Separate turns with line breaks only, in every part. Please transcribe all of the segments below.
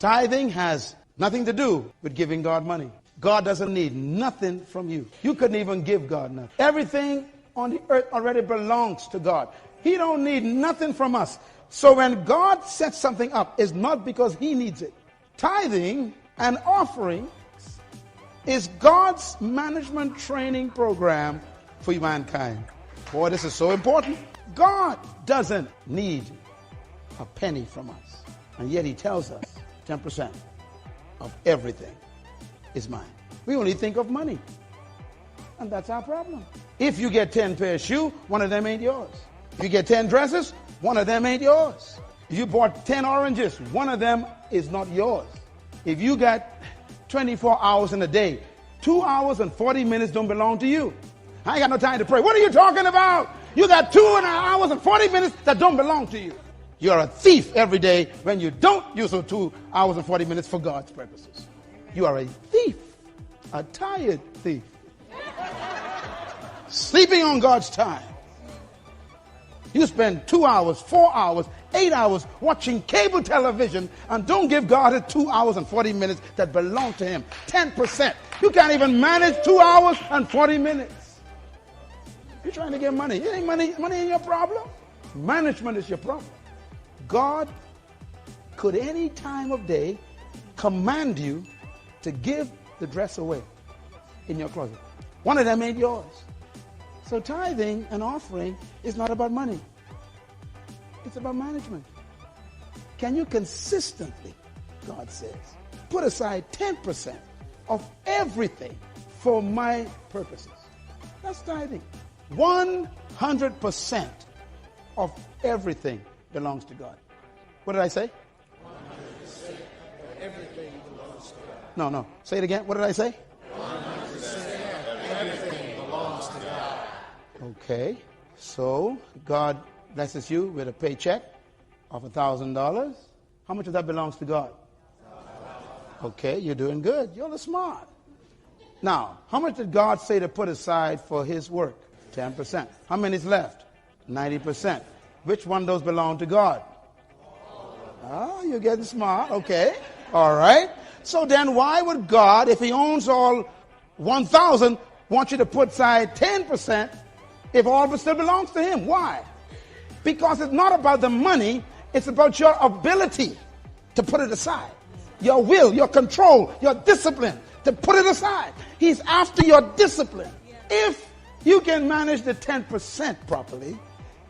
Tithing has nothing to do with giving God money. God doesn't need nothing from you. You couldn't even give God nothing. Everything on the earth already belongs to God. He don't need nothing from us. So when God sets something up, it's not because he needs it. Tithing and offering is God's management training program for mankind. Boy, this is so important. God doesn't need a penny from us. And yet he tells us 10% of everything is mine. We only think of money. And that's our problem. If you get 10 pairs of shoes, one of them ain't yours. If you get 10 dresses, one of them ain't yours. If you bought 10 oranges, one of them is not yours. If you got 24 hours in a day, 2 hours and 40 minutes don't belong to you. I ain't got no time to pray. What are you talking about? You got 2 hours and 40 minutes that don't belong to you. You're a thief every day when you don't use those 2 hours and 40 minutes for God's purposes. You are a thief, a tired thief. Sleeping on God's time. You spend 2 hours, 4 hours, 8 hours watching cable television and don't give God the 2 hours and 40 minutes that belong to him. 10%. You can't even manage 2 hours and 40 minutes. You're trying to get money. It ain't money ain't your problem. Management is your problem. God could any time of day command you to give the dress away in your closet. One of them ain't yours. So tithing and offering is not about money. It's about management. Can you consistently, God says, put aside 10% of everything for my purposes? That's tithing. 100% of everything belongs to God. What did I say?
100% of everything belongs to God.
No. Say it again. What did I say?
100% of everything belongs to God.
Okay. So God blesses you with a paycheck of $1,000. How much of that belongs to God? Okay, you're doing good. You're smart. Now, how much did God say to put aside for his work? 10%. How many is left? 90%. Which one of those belong to God? Oh, you're getting smart. Okay. All right. So then why would God, if he owns all 1,000, want you to put aside 10% if all of it still belongs to him? Why? Because it's not about the money. It's about your ability to put it aside. Your will, your control, your discipline to put it aside. He's after your discipline. If you can manage the 10% properly,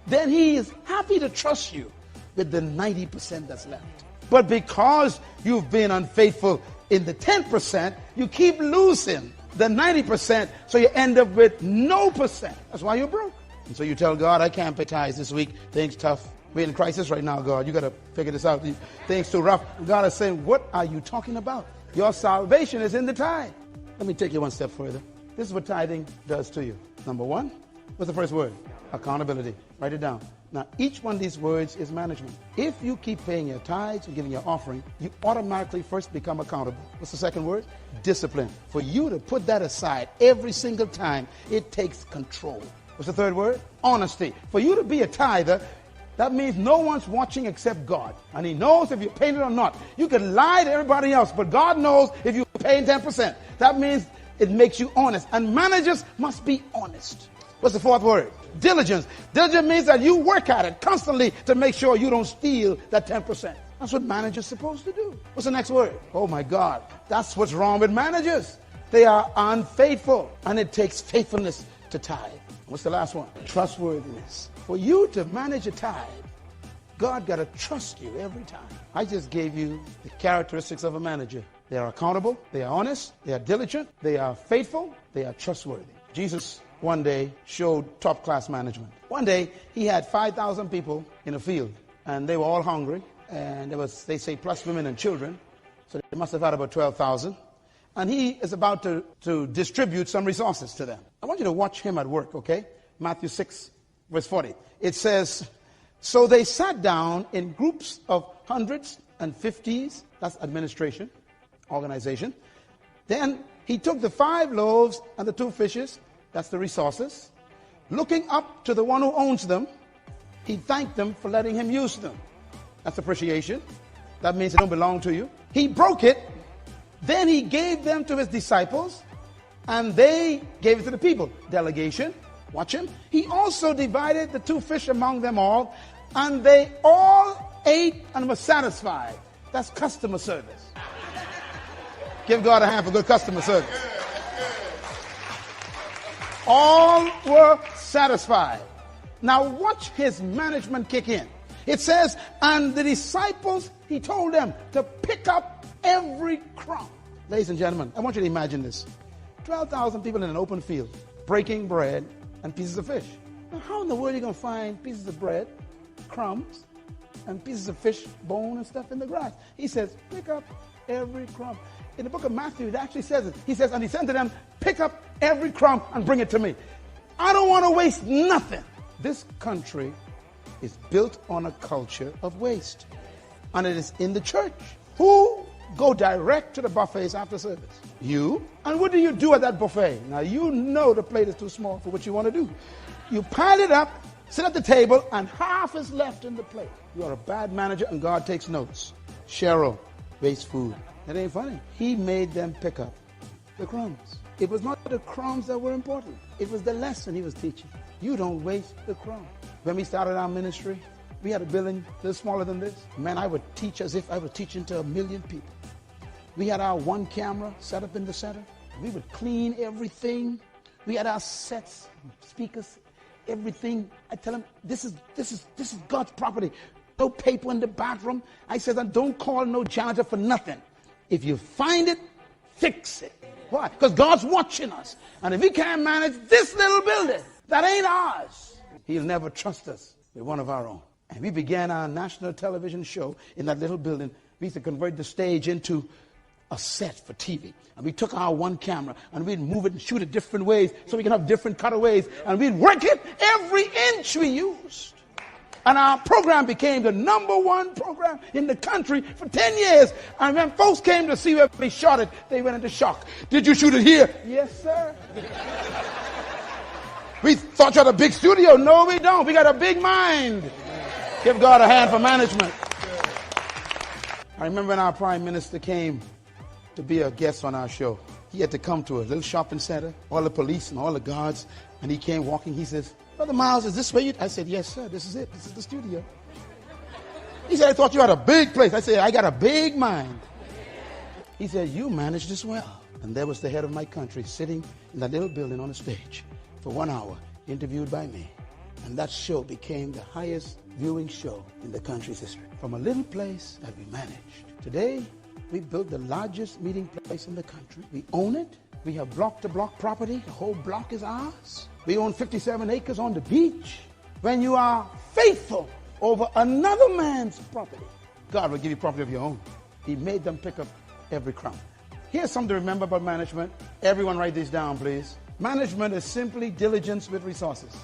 then he is happy to trust you with the 90% that's left. But because you've been unfaithful in the 10%, you keep losing the 90%, so you end up with no percent. That's why you're broke. And so you tell God, I can't pay tithes this week. Things tough. We're in crisis right now, God. You got to figure this out. Things too rough. God is saying, what are you talking about? Your salvation is in the tithe. Let me take you one step further. This is what tithing does to you. Number one, what's the first word? Accountability. Write it down. Now, each one of these words is management. If you keep paying your tithes and giving your offering, you automatically first become accountable. What's the second word? Discipline. For you to put that aside every single time, it takes control. What's the third word? Honesty. For you to be a tither, that means no one's watching except God. And he knows if you're paying it or not. You can lie to everybody else, but God knows if you're paying 10%. That means it makes you honest. And managers must be honest. What's the fourth word? Diligence. Diligence means that you work at it constantly to make sure you don't steal that 10%. That's what managers are supposed to do. What's the next word? Oh my God. That's what's wrong with managers. They are unfaithful. And it takes faithfulness to tithe. What's the last one? Trustworthiness. For you to manage a tithe, God got to trust you every time. I just gave you the characteristics of a manager. They are accountable. They are honest. They are diligent. They are faithful. They are trustworthy. Jesus one day showed top-class management. One day, he had 5,000 people in a field, and they were all hungry, and there was, they say, plus women and children, so they must have had about 12,000. And he is about to distribute some resources to them. I want you to watch him at work, okay? Matthew 6, verse 40. It says, so they sat down in groups of hundreds and fifties, that's administration, organization. Then he took the 5 loaves and the 2 fishes, that's the resources. Looking up to the one who owns them, he thanked them for letting him use them. That's appreciation. That means it don't belong to you. He broke it. Then he gave them to his disciples, and they gave it to the people. Delegation. Watch him. He also divided the 2 fish among them all, and they all ate and were satisfied. That's customer service. Give God a hand for good customer service. All were satisfied. Now watch his management kick in. It says, and the disciples, he told them to pick up every crumb. Ladies and gentlemen, I want you to imagine this. 12,000 people in an open field, breaking bread and pieces of fish. Now how in the world are you going to find pieces of bread, crumbs, and pieces of fish, bone and stuff in the grass? He says, pick up every crumb. In the book of Matthew, it actually says it. He says, and he said to them, pick up every crumb and bring it to me. I don't want to waste nothing. This country is built on a culture of waste. And it is in the church. Who go direct to the buffets after service? You. And what do you do at that buffet? Now, you know the plate is too small for what you want to do. You pile it up, sit at the table, and half is left in the plate. You are a bad manager, and God takes notes. Cheryl, waste food. That ain't funny. He made them pick up the crumbs. It was not the crumbs that were important. It was the lesson he was teaching. You don't waste the crumbs. When we started our ministry, we had a building a little smaller than this. Man, I would teach as if I was teaching to 1 million people. We had our 1 camera set up in the center. We would clean everything. We had our sets, speakers, everything. I tell them, this is God's property. No paper in the bathroom. I said, don't call no janitor for nothing. If you find it, fix it. Why? Because God's watching us. And if he can't manage this little building, that ain't ours, he'll never trust us with one of our own. And we began our national television show in that little building. We used to convert the stage into a set for TV. And we took our 1 camera and we'd move it and shoot it different ways so we can have different cutaways. And we'd work it every inch we used. And our program became the #1 program in the country for 10 years. And when folks came to see where we shot it, they went into shock. Did you shoot it here? Yes, sir. We thought you had a big studio. No, we don't. We got a big mind. Give God a hand for management. I remember when our prime minister came to be a guest on our show. He had to come to a little shopping center, all the police and all the guards, and he came walking. He says, Brother Myles, is this where you... I said, yes, sir, this is it. This is the studio. He said, I thought you had a big place. I said, I got a big mind. He said, you manage this well. And there was the head of my country sitting in that little building on the stage for 1 hour, interviewed by me. And that show became the highest viewing show in the country's history. From a little place that we managed. Today, we built the largest meeting place in the country. We own it. We have block-to-block property. The whole block is ours. We own 57 acres on the beach. When you are faithful over another man's property, God will give you property of your own. He made them pick up every crumb. Here's something to remember about management. Everyone write this down, please. Management is simply diligence with resources.